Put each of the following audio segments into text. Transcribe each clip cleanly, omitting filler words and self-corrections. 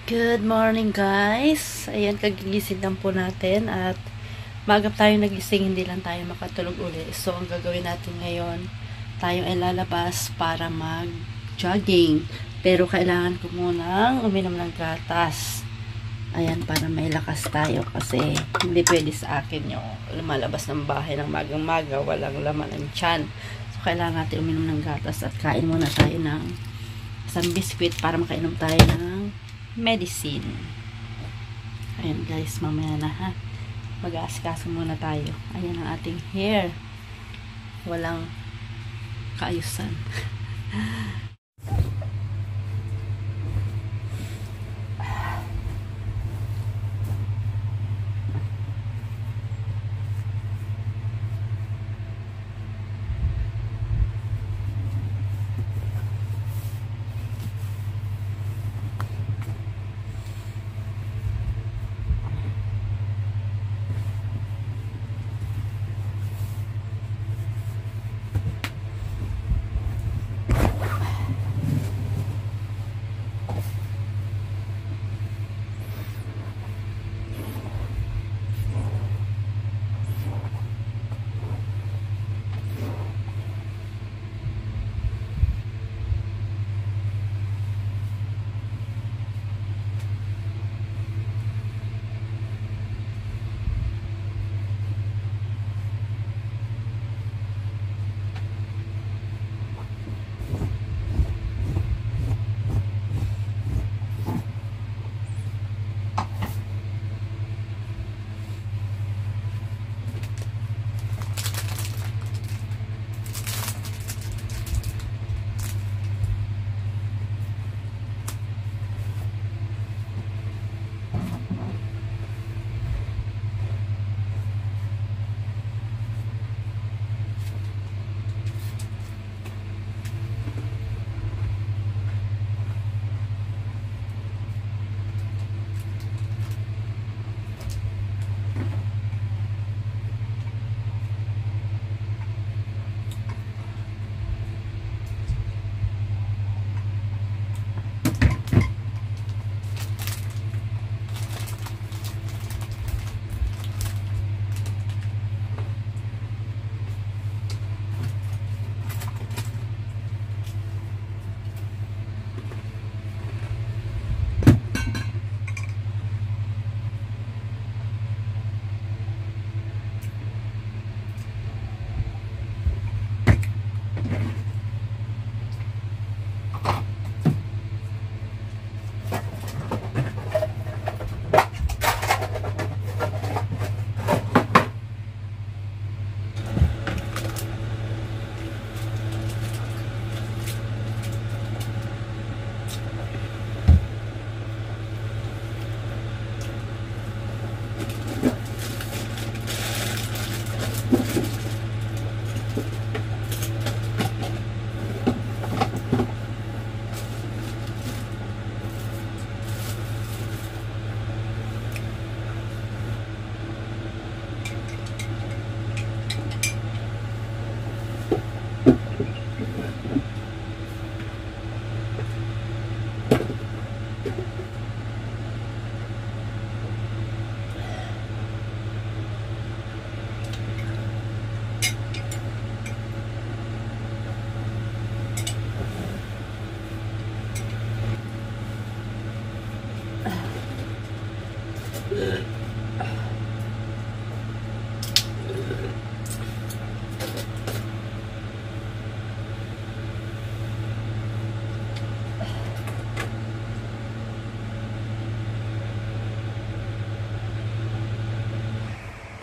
Good morning guys. Ayan, kagigising lang po natin at magap tayo nagising, hindi lang tayo makatulog uli. So, ang gagawin natin ngayon, tayo ay lalabas para mag-jogging. Pero kailangan ko munang uminom ng gatas. Ayan, para may lakas tayo kasi hindi pwede sa akin yung lumalabas ng bahay ng magang-maga, walang laman ng tiyan. So, kailangan natin uminom ng gatas at kain muna tayo ng isang biskwit para makainom tayo ng medicine. Ayan guys, mamaya na ha. Mag-aasikaso muna tayo. Ayan ang ating hair. Walang kaayusan.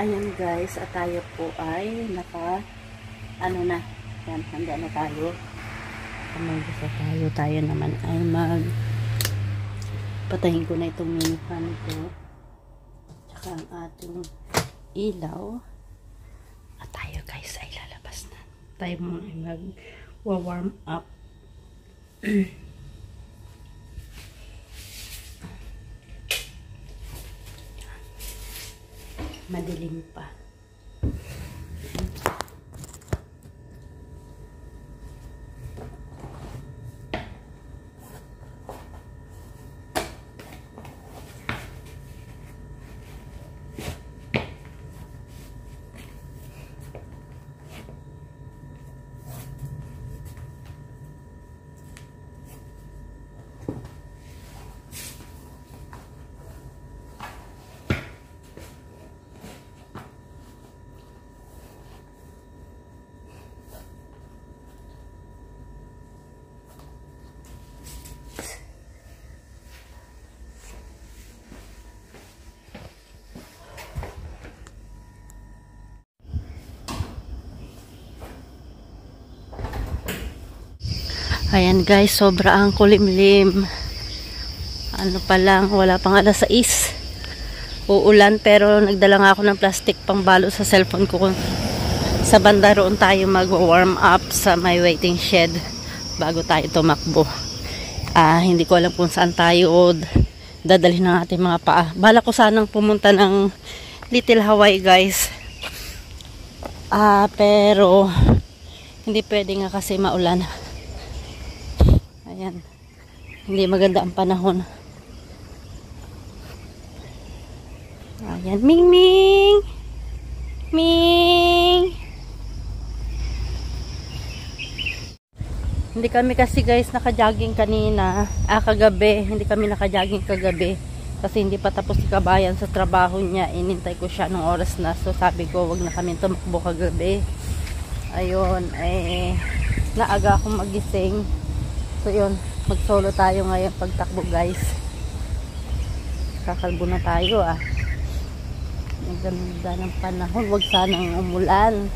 Ayan guys, at tayo po ay ano na, yan, handa na tayo. Kumagisa tayo naman ay patayin ko na itong mini fan ko. Tsaka ang ating ilaw. At tayo guys ay lalabas na. Tayo muna ay mag-warm up. Madilim pa. Ayan guys, sobra ang kulimlim. Ano pa lang, wala pang alas 6. Uulan, pero nagdala nga ako ng plastic pang balo sa cellphone ko. Sa banda roon tayo mag-warm up sa may waiting shed bago tayo tumakbo. Hindi ko alam kung saan tayo dadalhin ng ating mga paa. Bala ko sanang pumunta ng Little Hawaii guys. Pero hindi pwede nga kasi maulan. Ayan. Hindi maganda ang panahon. Ayan, Ming Ming! Ming! Hindi kami kasi guys naka-jogging kanina. Kagabi. Hindi kami naka-jogging kagabi. Kasi hindi pa tapos si Kabayan sa trabaho niya. Inintay ko siya ng oras na. So sabi ko, wag na kami tumakbo kagabi. Ayun, naaga akong magising. So yun, mag-solo tayo ngayon pagtakbo guys. Kakalbo na tayo Ang ganda ng panahon, wag sanang umulan.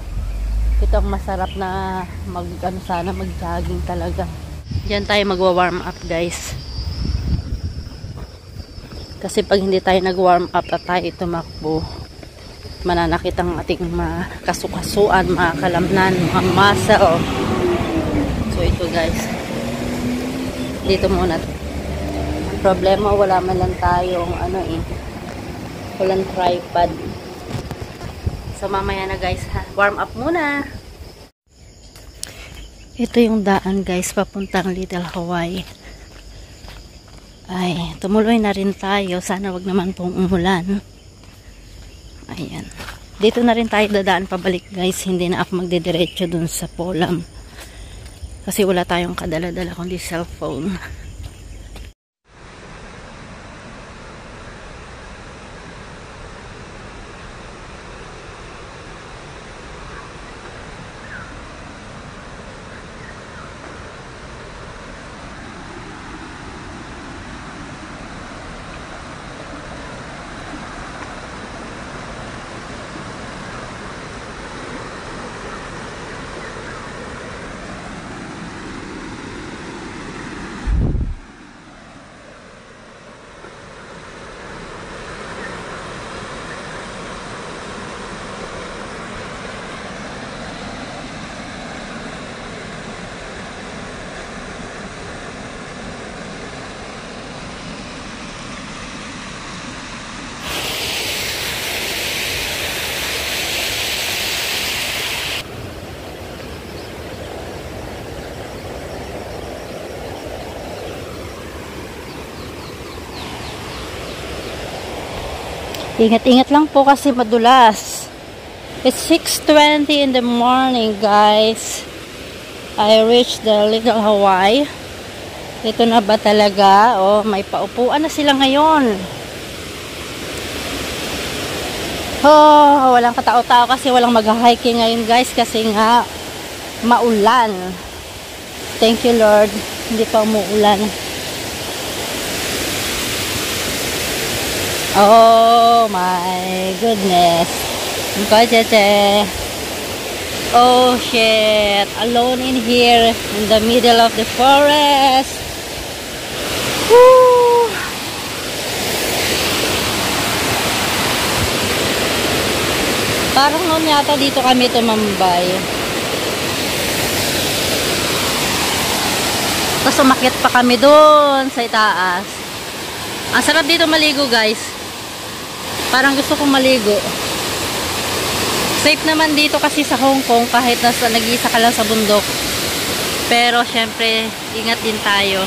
Ito ang masarap na mag-jogging talaga. Diyan tayo magwa-warm up guys. Kasi pag hindi tayo nag-warm up at tayo tumakbo, mananakit ang ating mga kasukasuan, mga kalamnan, mga muscle. So ito guys. Dito muna. Ang problema, wala man lang tayong walang tripod. So mamaya na guys warm up muna. Ito yung daan guys papuntang Little Hawaii. Ay, tumuloy na rin tayo. Sana wag naman pong umulan. Ayan. Dito na rin tayo dadaan pabalik guys. Hindi na ako magdidiretso dun sa Polam. Kasi wala tayong kadala-dala kundi cellphone. Ingat-ingat lang po kasi madulas. It's 6:20 in the morning, guys. I reached the Little Hawaii. Ito na ba talaga? May paupuan na sila ngayon. Walang katao-tao kasi walang mag-hiking ngayon, guys, kasi nga maulan. Thank you, Lord. Hindi pa umuulan. Oh my goodness. Oh shit. Alone in here in the middle of the forest. Woo! Parang noon yata dito kami tumambay. Tapos umakyat pa kami doon sa itaas. Ang sarap dito maligo, guys. Parang gusto kong maligo. Safe naman dito kasi sa Hong Kong kahit nag-iisa ka lang sa bundok. Pero syempre, ingat din tayo.